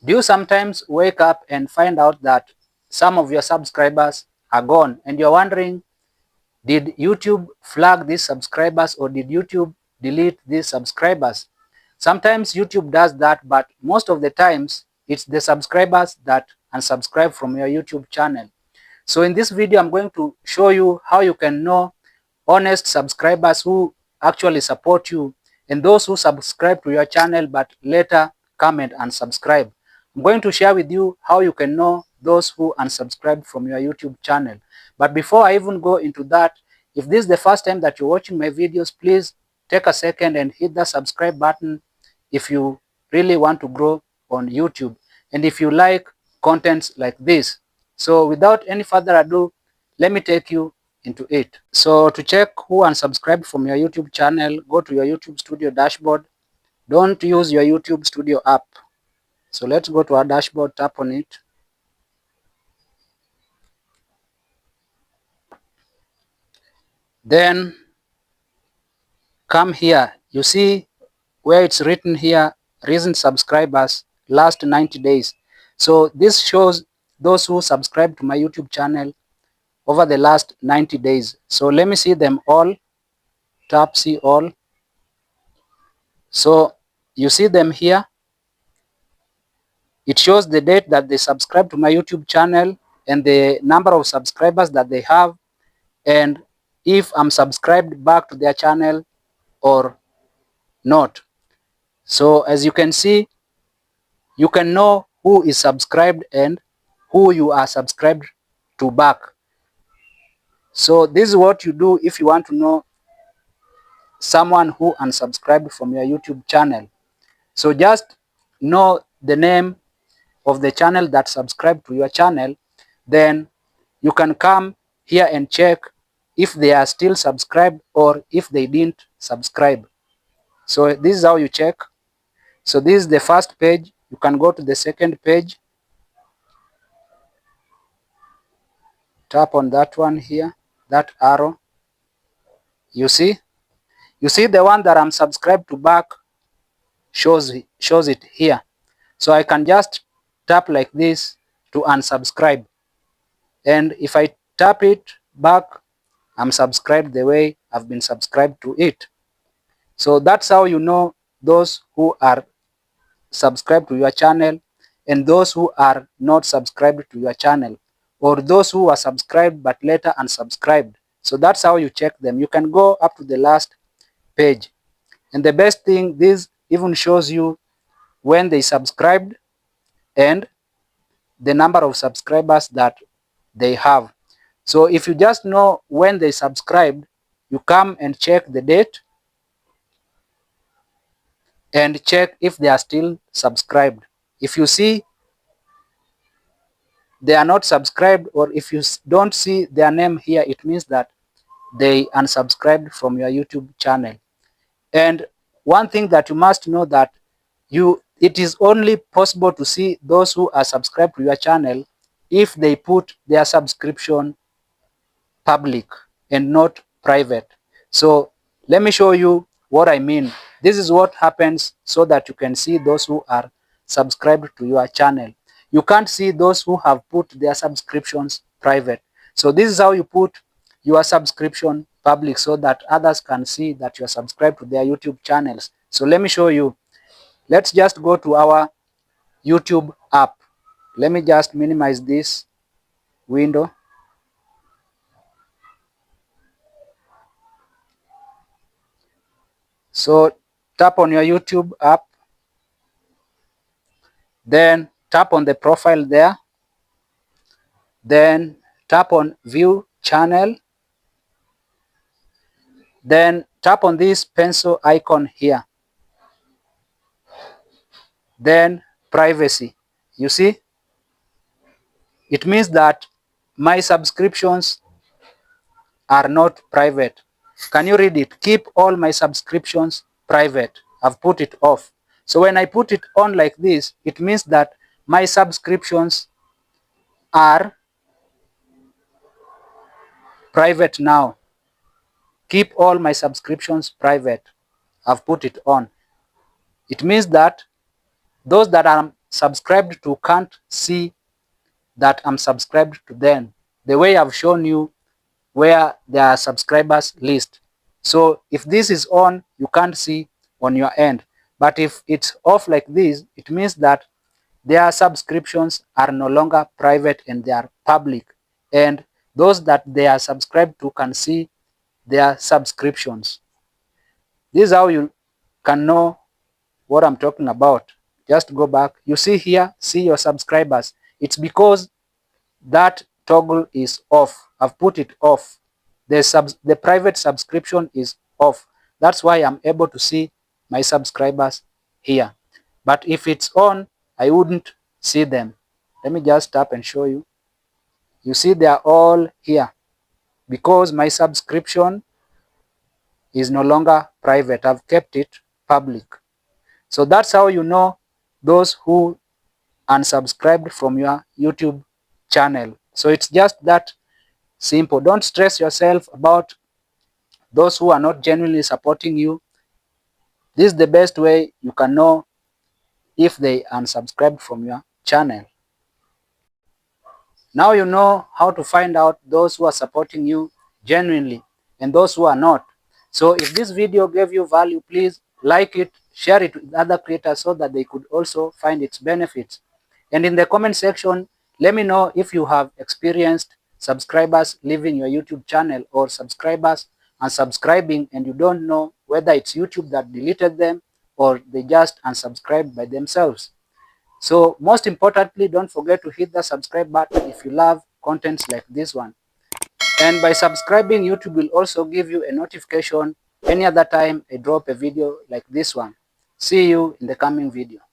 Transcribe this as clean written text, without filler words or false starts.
Do you sometimes wake up and find out that some of your subscribers are gone and you're wondering, did YouTube flag these subscribers or did YouTube delete these subscribers? Sometimes YouTube does that, but most of the times it's the subscribers that unsubscribe from your YouTube channel. So in this video, I'm going to show you how you can know honest subscribers who actually support you and those who subscribe to your channel but later come and unsubscribe. I'm going to share with you how you can know those who unsubscribe from your YouTube channel. But before I even go into that, if this is the first time that you're watching my videos, please take a second and hit the subscribe button if you really want to grow on YouTube and if you like contents like this. So without any further ado, let me take you into it. So to check who unsubscribed from your YouTube channel, go to your YouTube Studio dashboard. Don't use your YouTube Studio app. So let's go to our dashboard, tap on it. Then come here. You see where it's written here, recent subscribers, last 90 days. So this shows those who subscribed to my YouTube channel over the last 90 days. So let me see them all. Tap see all. So you see them here. It shows the date that they subscribe to my YouTube channel and the number of subscribers that they have and if I'm subscribed back to their channel or not. So as you can see, you can know who is subscribed and who you are subscribed to back. So this is what you do if you want to know someone who unsubscribed from your YouTube channel. So just know the name of the channel that subscribed to your channel, then you can come here and check if they are still subscribed or if they didn't subscribe. So this is how you check. So this is the first page. You can go to the second page. Tap on that one here, that arrow. You see the one that I'm subscribed to back shows it here. So I can just tap like this to unsubscribe. And if I tap it back, I'm subscribed the way I've been subscribed to it. So that's how you know those who are subscribed to your channel and those who are not subscribed to your channel, or those who are subscribed but later unsubscribed. So that's how you check them. You can go up to the last page. And the best thing, this even shows you when they subscribed and the number of subscribers that they have. So if you just know when they subscribed, you come and check the date and check if they are still subscribed. If you see they are not subscribed, or if you don't see their name here, it means that they unsubscribed from your YouTube channel. And one thing that you must know, that it is only possible to see those who are subscribed to your channel if they put their subscription public and not private. So let me show you what I mean. This is what happens so that you can see those who are subscribed to your channel. You can't see those who have put their subscriptions private. So this is how you put your subscription public so that others can see that you are subscribed to their YouTube channels. So let me show you. Let's just go to our YouTube app. Let me just minimize this window. So tap on your YouTube app, then tap on the profile there, then tap on view channel, then tap on this pencil icon here, then privacy. You see, it means that my subscriptions are not private. Can you read it? Keep all my subscriptions private. I've put it off. So when I put it on like this, it means that my subscriptions are private now. Keep all my subscriptions private. I've put it on. It means that those that subscribed to can't see that I'm subscribed to them, the way I've shown you where there are subscribers list. So if this is on, you can't see on your end. But if it's off like this, it means that their subscriptions are no longer private and they are public. And those that they are subscribed to can see their subscriptions. This is how you can know what I'm talking about. Just go back. You see here, see your subscribers. It's because that toggle is off. I've put it off. The private subscription is off. That's why I'm able to see my subscribers here. But if it's on, I wouldn't see them. Let me just tap and show you. You see they are all here because my subscription is no longer private. I've kept it public. So that's how you know those who unsubscribed from your YouTube channel. So it's just that simple. Don't stress yourself about those who are not genuinely supporting you. This is the best way you can know if they unsubscribed from your channel. Now you know how to find out those who are supporting you genuinely and those who are not. So if this video gave you value, please like it, share it with other creators so that they could also find its benefits. And in the comment section, let me know if you have experienced subscribers leaving your YouTube channel or subscribers unsubscribing and you don't know whether it's YouTube that deleted them or they just unsubscribed by themselves. So most importantly, don't forget to hit the subscribe button if you love contents like this one. And by subscribing, YouTube will also give you a notification any other time I drop a video like this one. See you in the coming video.